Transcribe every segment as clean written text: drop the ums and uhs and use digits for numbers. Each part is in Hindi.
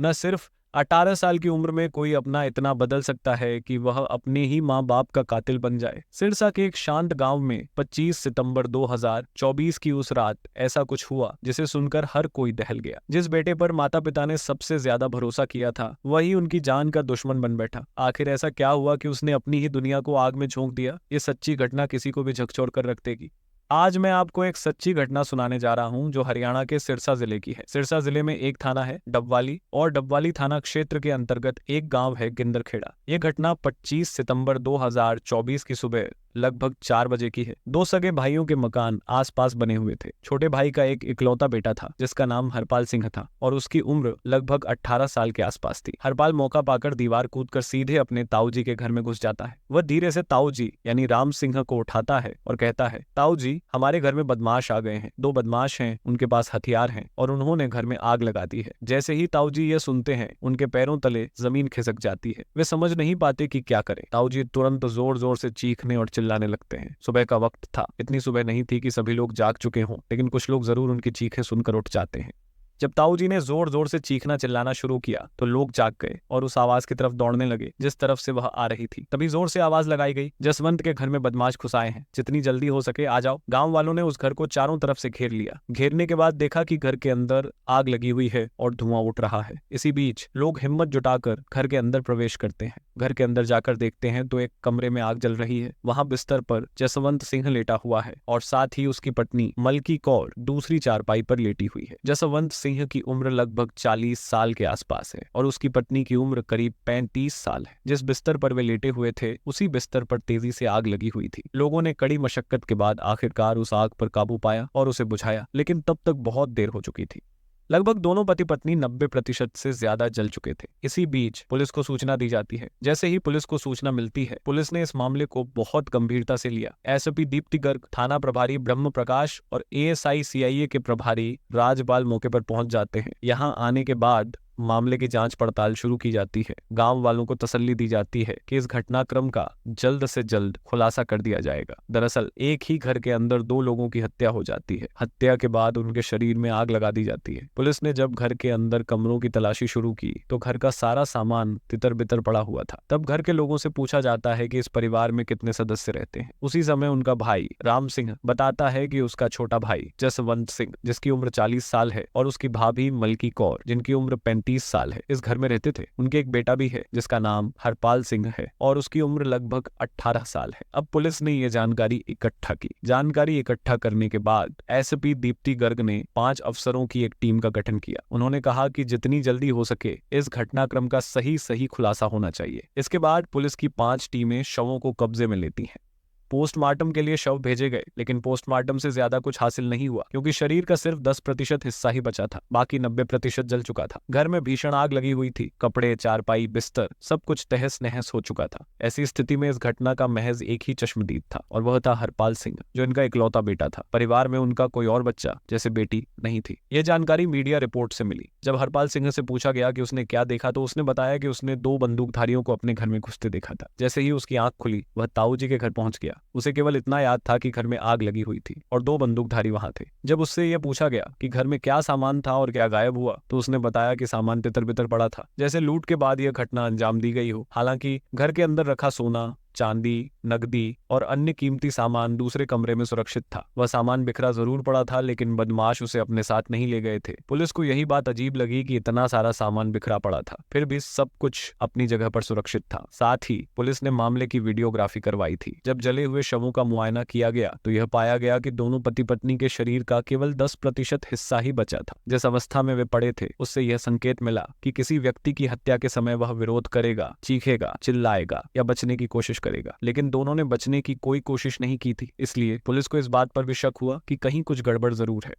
न सिर्फ 18 साल की उम्र में कोई अपना इतना बदल सकता है कि वह अपने ही माँ बाप का कातिल बन जाए। सिरसा के एक शांत गांव में 25 सितंबर 2024 की उस रात ऐसा कुछ हुआ जिसे सुनकर हर कोई दहल गया। जिस बेटे पर माता पिता ने सबसे ज्यादा भरोसा किया था वही उनकी जान का दुश्मन बन बैठा। आखिर ऐसा क्या हुआ कि उसने अपनी ही दुनिया को आग में झोंक दिया? ये सच्ची घटना किसी को भी झकझोर कर रख देगी। आज मैं आपको एक सच्ची घटना सुनाने जा रहा हूं जो हरियाणा के सिरसा जिले की है। सिरसा जिले में एक थाना है डबवाली, और डबवाली थाना क्षेत्र के अंतर्गत एक गांव है गिंदरखेड़ा। यह घटना 25 सितंबर 2024 की सुबह लगभग 4 बजे की है। दो सगे भाइयों के मकान आसपास बने हुए थे। छोटे भाई का एक इकलौता बेटा था जिसका नाम हरपाल सिंह था और उसकी उम्र लगभग 18 साल के आसपास थी। हरपाल मौका पाकर दीवार कूदकर सीधे अपने ताऊ जी के घर में घुस जाता है। वह धीरे से ताऊ जी यानी राम सिंह को उठाता है और कहता है, ताऊ जी, हमारे घर में बदमाश आ गए हैं। 2 बदमाश हैं, उनके पास हथियार हैं और उन्होंने घर में आग लगा दी है। जैसे ही ताऊ जी ये सुनते हैं उनके पैरों तले जमीन खिसक जाती है। वे समझ नहीं पाते कि क्या करें। ताऊ जी तुरंत जोर जोर से चीखने और चिल्लाने लगते हैं। सुबह का वक्त था। इतनी सुबह नहीं थी कि सभी लोग जाग चुके हों, लेकिन कुछ लोग जरूर उनकी चीखें सुनकर उठ जाते हैं। जब ताऊ जी ने जोर जोर से चीखना चिल्लाना शुरू किया तो लोग जाग गए और उस आवाज की तरफ दौड़ने लगे जिस तरफ से वह आ रही थी। तभी जोर से आवाज लगाई गई, जसवंत के घर में बदमाश घुस आए हैं, जितनी जल्दी हो सके आ जाओ। गांव वालों ने उस घर को चारों तरफ से घेर लिया। घेरने के बाद देखा कि घर के अंदर आग लगी हुई है और धुआं उठ रहा है। इसी बीच लोग हिम्मत जुटाकर घर के अंदर प्रवेश करते हैं। घर के अंदर जाकर देखते हैं तो एक कमरे में आग जल रही है। वहां बिस्तर पर जसवंत सिंह लेटा हुआ है और साथ ही उसकी पत्नी मलकी कौर दूसरी चारपाई पर लेटी हुई है। जसवंत सिंह की उम्र लगभग 40 साल के आसपास है और उसकी पत्नी की उम्र करीब 35 साल है। जिस बिस्तर पर वे लेटे हुए थे उसी बिस्तर पर तेजी से आग लगी हुई थी। लोगों ने कड़ी मशक्कत के बाद आखिरकार उस आग पर काबू पाया और उसे बुझाया, लेकिन तब तक बहुत देर हो चुकी थी। लगभग दोनों पति पत्नी 90% से ज्यादा जल चुके थे। इसी बीच पुलिस को सूचना दी जाती है। जैसे ही पुलिस को सूचना मिलती है, पुलिस ने इस मामले को बहुत गंभीरता से लिया। एसपी दीप्ति गर्ग, थाना प्रभारी ब्रह्म प्रकाश और एएसआई सीआईए के प्रभारी राजपाल मौके पर पहुंच जाते हैं। यहां आने के बाद मामले की जांच पड़ताल शुरू की जाती है। गांव वालों को तसल्ली दी जाती है कि इस घटनाक्रम का जल्द से जल्द खुलासा कर दिया जाएगा। दरअसल एक ही घर के अंदर 2 लोगों की हत्या हो जाती है। हत्या के बाद उनके शरीर में आग लगा दी जाती है। पुलिस ने जब घर के अंदर कमरों की तलाशी शुरू की तो घर का सारा सामान तितर बितर पड़ा हुआ था। तब घर के लोगों से पूछा जाता है कि इस परिवार में कितने सदस्य रहते हैं। उसी समय उनका भाई राम सिंह बताता है कि उसका छोटा भाई जसवंत सिंह, जिसकी उम्र 40 साल है, और उसकी भाभी मलकी कौर, जिनकी उम्र 35 साल है, इस घर में रहते थे। उनके एक बेटा भी है जिसका नाम हरपाल सिंह है और उसकी उम्र लगभग 18 साल है। अब पुलिस ने यह जानकारी इकट्ठा की। जानकारी इकट्ठा करने के बाद एसपी दीप्ति गर्ग ने 5 अफसरों की एक टीम का गठन किया। उन्होंने कहा कि जितनी जल्दी हो सके इस घटनाक्रम का सही खुलासा होना चाहिए। इसके बाद पुलिस की 5 टीमें शवों को कब्जे में लेती हैं। पोस्टमार्टम के लिए शव भेजे गए, लेकिन पोस्टमार्टम से ज्यादा कुछ हासिल नहीं हुआ क्योंकि शरीर का सिर्फ 10% हिस्सा ही बचा था। बाकी 90% जल चुका था। घर में भीषण आग लगी हुई थी। कपड़े, चारपाई, बिस्तर सब कुछ तहस नहस हो चुका था। ऐसी स्थिति में इस घटना का महज एक ही चश्मदीद था और वह था हरपाल सिंह, जो इनका इकलौता बेटा था। परिवार में उनका कोई और बच्चा जैसे बेटी नहीं थी। यह जानकारी मीडिया रिपोर्ट से मिली। जब हरपाल सिंह से पूछा गया कि उसने क्या देखा तो उसने बताया कि उसने 2 बंदूकधारियों को अपने घर में घुसते देखा था। जैसे ही उसकी आंख खुली वह ताऊ जी के घर पहुंच गया। उसे केवल इतना याद था कि घर में आग लगी हुई थी और 2 बंदूकधारी वहां थे। जब उससे यह पूछा गया कि घर में क्या सामान था और क्या गायब हुआ तो उसने बताया कि सामान तितर बितर पड़ा था, जैसे लूट के बाद यह घटना अंजाम दी गई हो। हालांकि घर के अंदर रखा सोना, चांदी, नकदी और अन्य कीमती सामान दूसरे कमरे में सुरक्षित था। वह सामान बिखरा जरूर पड़ा था, लेकिन बदमाश उसे अपने साथ नहीं ले गए थे। पुलिस को यही बात अजीब लगी कि इतना सारा सामान बिखरा पड़ा था, फिर भी सब कुछ अपनी जगह पर सुरक्षित था। साथ ही पुलिस ने मामले की वीडियोग्राफी करवाई थी। जब जले हुए शवों का मुआयना किया गया तो यह पाया गया कि दोनों पति पत्नी के शरीर का केवल 10% हिस्सा ही बचा था। जिस अवस्था में वे पड़े थे उससे यह संकेत मिला कि किसी व्यक्ति की हत्या के समय वह विरोध करेगा, चीखेगा, चिल्लाएगा या बचने की कोशिश करेगा, लेकिन दोनों ने बचने की कोई कोशिश नहीं की थी। इसलिए पुलिस को इस बात पर भी शक हुआ कि कहीं कुछ गड़बड़ जरूर है।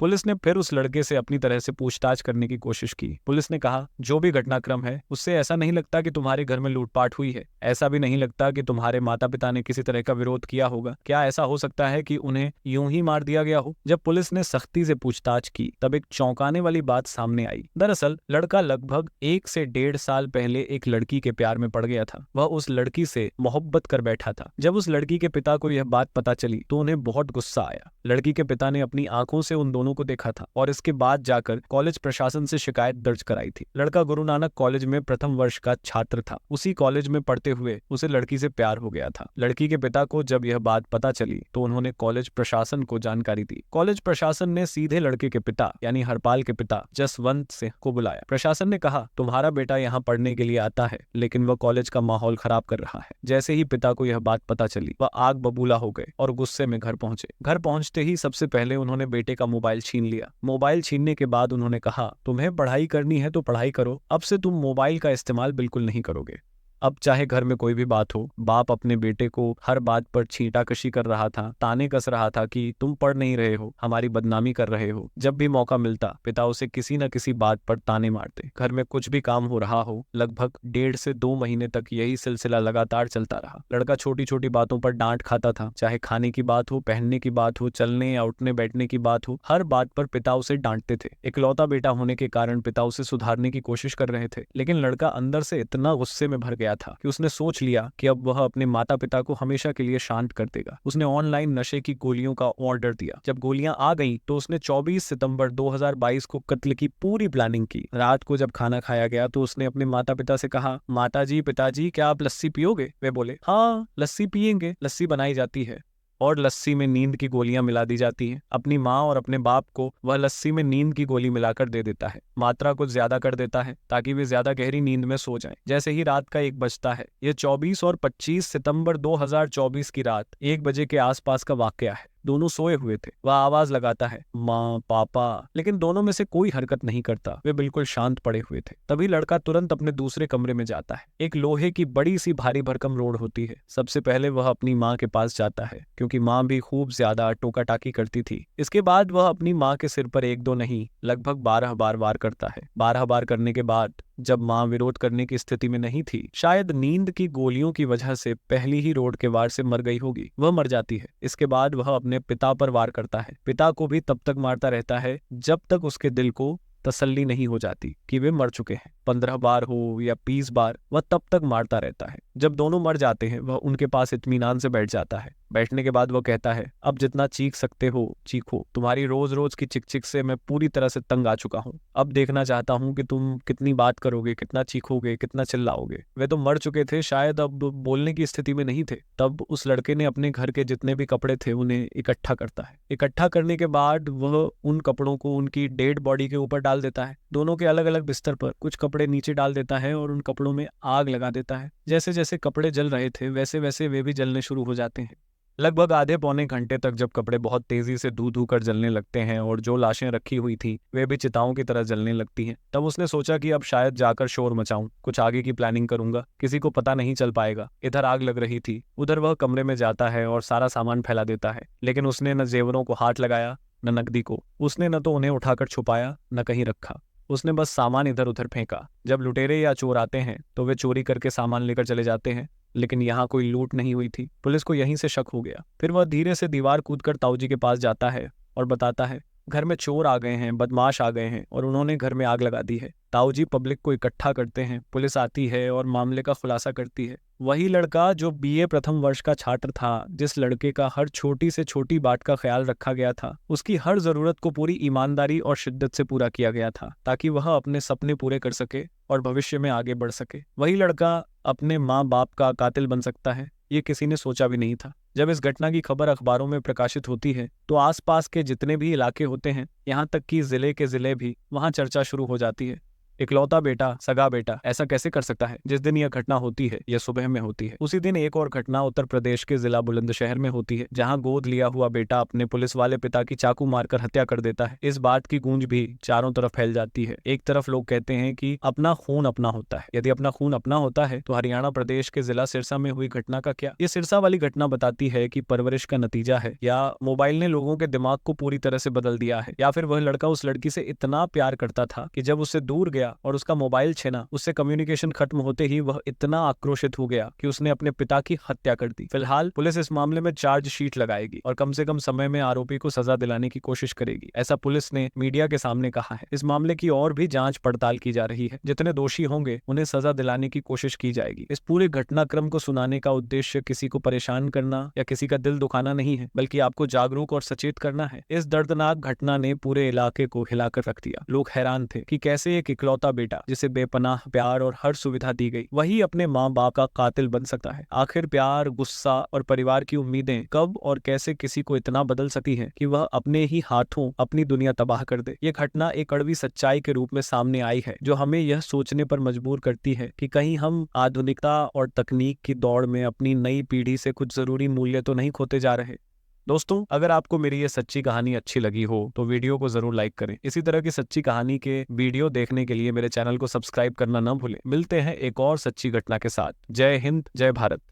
पुलिस ने फिर उस लड़के से अपनी तरह से पूछताछ करने की कोशिश की। पुलिस ने कहा, जो भी घटनाक्रम है उससे ऐसा नहीं लगता कि तुम्हारे घर में लूटपाट हुई है। ऐसा भी नहीं लगता कि तुम्हारे माता पिता ने किसी तरह का विरोध किया होगा। क्या ऐसा हो सकता है कि उन्हें यूं ही मार दिया गया हो? जब पुलिस ने सख्ती से पूछताछ की तब एक चौंकाने वाली बात सामने आई। दरअसल लड़का लगभग 1 से 1.5 साल पहले एक लड़की के प्यार में पड़ गया था। वह उस लड़की से मोहब्बत कर बैठा था। जब उस लड़की के पिता को यह बात पता चली तो उन्हें बहुत गुस्सा आया। लड़की के पिता ने अपनी आंखों से उन दोनों दोनों को देखा था और इसके बाद जाकर कॉलेज प्रशासन से शिकायत दर्ज कराई थी। लड़का गुरु नानक कॉलेज में प्रथम वर्ष का छात्र था। उसी कॉलेज में पढ़ते हुए उसे लड़की से प्यार हो गया था। लड़की के पिता को जब यह बात पता चली तो उन्होंने कॉलेज प्रशासन को जानकारी दी। कॉलेज प्रशासन ने सीधे लड़के के पिता यानी हरपाल के पिता जसवंत सिंह को बुलाया। प्रशासन ने कहा, तुम्हारा बेटा यहाँ पढ़ने के लिए आता है लेकिन वह कॉलेज का माहौल खराब कर रहा है। जैसे ही पिता को यह बात पता चली वह आग बबूला हो गए और गुस्से में घर पहुंचे। घर पहुंचते ही सबसे पहले उन्होंने बेटे का मोबाइल छीन लिया। मोबाइल छीनने के बाद उन्होंने कहा, तुम्हें पढ़ाई करनी है तो पढ़ाई करो, अब से तुम मोबाइल का इस्तेमाल बिल्कुल नहीं करोगे। अब चाहे घर में कोई भी बात हो, बाप अपने बेटे को हर बात पर छींटाकशी कर रहा था, ताने कस रहा था कि तुम पढ़ नहीं रहे हो, हमारी बदनामी कर रहे हो। जब भी मौका मिलता पिता उसे किसी न किसी बात पर ताने मारते। घर में कुछ भी काम हो रहा हो, लगभग 1.5 से 2 महीने तक यही सिलसिला लगातार चलता रहा। लड़का छोटी छोटी बातों पर डांट खाता था, चाहे खाने की बात हो, पहनने की बात हो, चलने या उठने बैठने की बात हो, हर बात पर पिता उसे डांटते थे। इकलौता बेटा होने के कारण पिता उसे सुधारने की कोशिश कर रहे थे, लेकिन लड़का अंदर से इतना गुस्से में भर गया था कि उसने सोच लिया कि अब वह अपने माता पिता को हमेशा के लिए शांत कर देगा। उसने ऑनलाइन नशे की गोलियों का ऑर्डर दिया। जब गोलियां आ गईं तो उसने 24 सितंबर 2022 को कत्ल की पूरी प्लानिंग की। रात को जब खाना खाया गया तो उसने अपने माता पिता से कहा, माताजी पिताजी क्या आप लस्सी पियोगे? वे बोले, हाँ लस्सी पियेंगे। लस्सी बनाई जाती है और लस्सी में नींद की गोलियां मिला दी जाती हैं। अपनी माँ और अपने बाप को वह लस्सी में नींद की गोली मिलाकर दे देता है। मात्रा कुछ ज्यादा कर देता है ताकि वे ज्यादा गहरी नींद में सो जाएं। जैसे ही रात का 1 बजता है, यह 24 और 25 सितंबर 2024 की रात 1 बजे के आसपास का वाकया है। दोनों सोए हुए थे। वह आवाज लगाता है, माँ पापा, लेकिन दोनों में से कोई हरकत नहीं करता। वे बिल्कुल शांत पड़े हुए थे। तभी लड़का तुरंत अपने दूसरे कमरे में जाता है। एक लोहे की बड़ी सी भारी भरकम रोड होती है। सबसे पहले वह अपनी माँ के पास जाता है क्योंकि माँ भी खूब ज्यादा टोका टाकी करती थी। इसके बाद वह अपनी माँ के सिर पर 1-2 नहीं लगभग 12 बार वार करता है। 12 बार करने के बाद जब माँ विरोध करने की स्थिति में नहीं थी, शायद नींद की गोलियों की वजह से पहली ही रोड के वार से मर गई होगी, वह मर जाती है। इसके बाद वह अपने पिता पर वार करता है। पिता को भी तब तक मारता रहता है जब तक उसके दिल को तसल्ली नहीं हो जाती कि वे मर चुके हैं। 15 बार हो या 20 बार वह तब तक मारता रहता है। जब दोनों मर जाते हैं वह उनके पास इत्मीनान से बैठ जाता है। बैठने के बाद वह कहता है, अब जितना चीख सकते हो चीखो, तुम्हारी रोज रोज की चिक चिक से मैं पूरी तरह से तंग आ चुका हूँ। अब देखना चाहता हूँ कि तुम कितनी बात करोगे, कितना चीखोगे, कितना चिल्लाओगे। वे तो मर चुके थे, शायद अब बोलने की स्थिति में नहीं थे। तब उस लड़के ने अपने घर के जितने भी कपड़े थे उन्हें इकट्ठा करता है। इकट्ठा करने के बाद वह उन कपड़ों को उनकी डेड बॉडी के ऊपर डाल देता है। दोनों के अलग अलग बिस्तर पर कुछ कपड़े नीचे डाल देता है और उन कपड़ों में आग लगा देता है। जैसे जैसे कपड़े जल रहे थे वैसे वैसे वे भी जलने शुरू हो जाते हैं। लगभग आधे पौने घंटे तक जब कपड़े बहुत तेजी से धू धू कर जलने लगते हैं और जो लाशें रखी हुई थी वे भी चिताओं की तरह जलने लगती हैं, तब उसने सोचा कि अब शायद जाकर शोर मचाऊं, कुछ आगे की प्लानिंग करूंगा, किसी को पता नहीं चल पाएगा। इधर आग लग रही थी, उधर वह कमरे में जाता है और सारा सामान फैला देता है। लेकिन उसने न जेवरों को हाथ लगाया न नकदी को। उसने न तो उन्हें उठाकर छुपाया न कहीं रखा। उसने बस सामान इधर उधर फेंका। जब लुटेरे या चोर आते हैं तो वे चोरी करके सामान लेकर चले जाते हैं, लेकिन यहाँ कोई लूट नहीं हुई थी। पुलिस को यहीं से शक हो गया। फिर वह धीरे से दीवार कूदकर ताऊजी के पास जाता है और बताता है, घर में चोर आ गए हैं, बदमाश आ गए हैं और उन्होंने घर में आग लगा दी है। ताऊजी पब्लिक को इकट्ठा करते हैं। पुलिस आती है और मामले का खुलासा करती है। वही लड़का जो बीए प्रथम वर्ष का छात्र था, जिस लड़के का हर छोटी से छोटी बात का ख्याल रखा गया था, उसकी हर जरूरत को पूरी ईमानदारी और शिद्दत से पूरा किया गया था ताकि वह अपने सपने पूरे कर सके और भविष्य में आगे बढ़ सके। वही लड़का अपने माँ बाप का कातिल बन सकता है, ये किसी ने सोचा भी नहीं था। जब इस घटना की खबर अखबारों में प्रकाशित होती है तो आसपास के जितने भी इलाके होते हैं, यहाँ तक कि जिले के जिले भी, वहाँ चर्चा शुरू हो जाती है। इकलौता बेटा, सगा बेटा ऐसा कैसे कर सकता है? जिस दिन यह घटना होती है यह सुबह में होती है। उसी दिन एक और घटना उत्तर प्रदेश के जिला बुलंदशहर में होती है, जहां गोद लिया हुआ बेटा अपने पुलिस वाले पिता की चाकू मारकर हत्या कर देता है। इस बात की गूंज भी चारों तरफ फैल जाती है। एक तरफ लोग कहते हैं कि अपना खून अपना होता है। यदि अपना खून अपना होता है तो हरियाणा प्रदेश के जिला सिरसा में हुई घटना का क्या? ये सिरसा वाली घटना बताती है कि परवरिश का नतीजा है, या मोबाइल ने लोगों के दिमाग को पूरी तरह से बदल दिया है, या फिर वह लड़का उस लड़की से इतना प्यार करता था कि जब उससे दूर गया गया और उसका मोबाइल छिना। उससे कम्युनिकेशन खत्म होते ही वह इतना आक्रोशित हो गया कि उसने अपने पिता की हत्या कर दी। फिलहाल पुलिस इस मामले में चार्जशीट लगाएगी और कम से कम समय में आरोपी को सजा दिलाने की कोशिश करेगी, ऐसा पुलिस ने मीडिया के सामने कहा है। इस मामले की और भी जांच पड़ताल की जा रही है। जितने दोषी होंगे उन्हें सजा दिलाने की कोशिश की जाएगी। इस पूरे घटनाक्रम को सुनाने का उद्देश्य किसी को परेशान करना या किसी का दिल दुखाना नहीं है, बल्कि आपको जागरूक और सचेत करना है। इस दर्दनाक घटना ने पूरे इलाके को हिलाकर रख दिया। लोग हैरान थे कि कैसे एक इकलौता बेटा जिसे बेपनाह प्यार और हर सुविधा दी गई, वही अपने माँ बाप का कातिल बन सकता है। आखिर प्यार, गुस्सा और परिवार की उम्मीदें कब और कैसे किसी को इतना बदल सकती हैं कि वह अपने ही हाथों अपनी दुनिया तबाह कर दे। ये घटना एक कड़वी सच्चाई के रूप में सामने आई है, जो हमें यह सोचने पर मजबूर करती है कि कहीं हम आधुनिकता और तकनीक की दौड़ में अपनी नई पीढ़ी से कुछ जरूरी मूल्य तो नहीं खोते जा रहे। दोस्तों, अगर आपको मेरी ये सच्ची कहानी अच्छी लगी हो तो वीडियो को जरूर लाइक करें। इसी तरह की सच्ची कहानी के वीडियो देखने के लिए मेरे चैनल को सब्सक्राइब करना न भूलें। मिलते हैं एक और सच्ची घटना के साथ। जय हिंद, जय भारत।